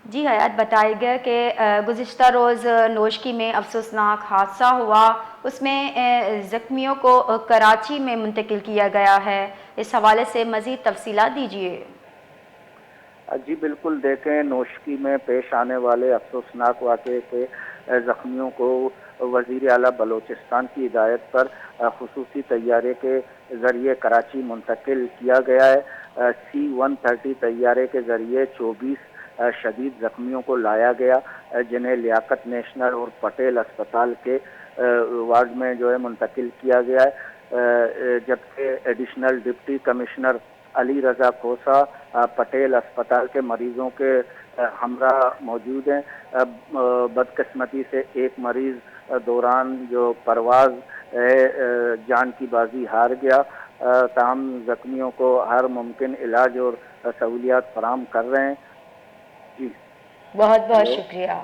جی حیات، بتایا گیا کہ گزشتہ روز نوشکی میں افسوسناک حادثہ ہوا، اس میں زخمیوں کو کراچی میں منتقل کیا گیا ہے۔ اس حوالے سے مزید تفصیلات دیجیے۔ جی بالکل، دیکھیں نوشکی میں پیش آنے والے افسوسناک واقعے کے زخمیوں کو وزیر اعلیٰ بلوچستان کی ہدایت پر خصوصی طیارے کے ذریعے کراچی منتقل کیا گیا ہے۔ C-130 طیارے کے ذریعے 24 شدید زخمیوں کو لایا گیا، جنہیں لیاقت نیشنل اور پٹیل اسپتال کے وارڈ میں منتقل کیا گیا ہے، جبکہ additional deputy commissioner Ali Raza کھوسا پٹیل اسپتال کے مریضوں کے ہمراہ موجود ہیں۔ بدقسمتی سے ایک مریض دوران پرواز جان کی بازی ہار گیا، تاہم زخمیوں کو ہر ممکن علاج اور سہولیات فراہم کر رہے ہیں۔ جی بہت بہت ہیلو شکریہ۔